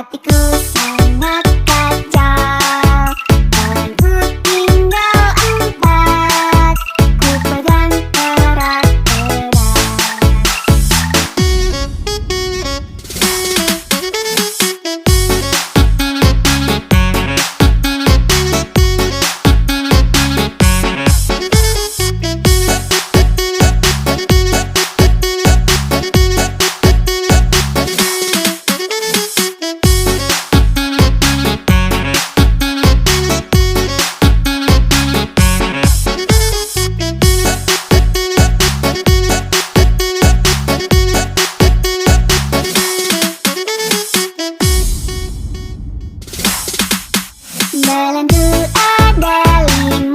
Hatiku sangat kacau, tanganku tinggal empat, ku pegang erat-erat. Belenggu ada 5,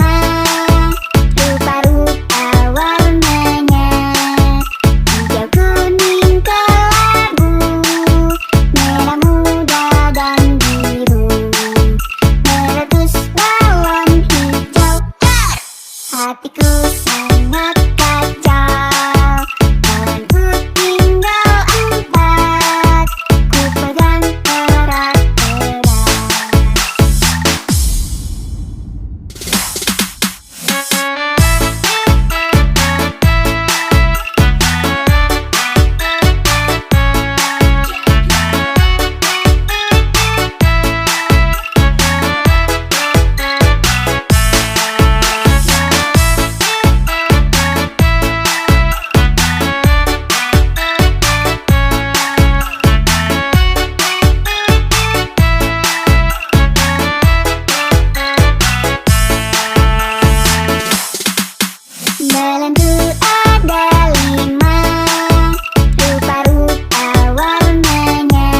rupa-rupa warnanya, hijau, kuning, kelabu, merah muda dan biru. Meletus balon hijau, hatiku sangat kacau, tanganku tinggal empat, ku pegang erat-erat. Belenggu ada 5, rupa-rupa warnanya,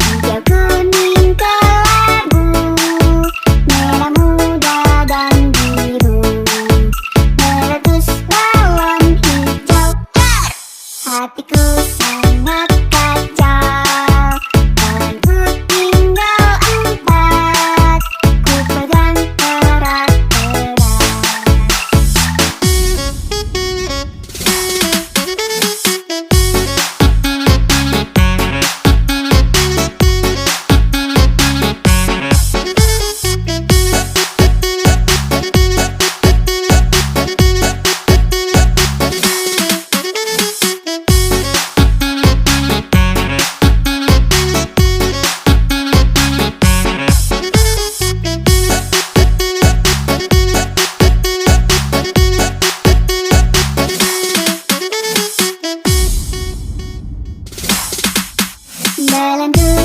hijau, kuning, kelabu, merah muda dan biru. Meletus balon hijau, hatiku sangat kacau, tanganku tinggal empat, ku pegang erat-erat. Belenggu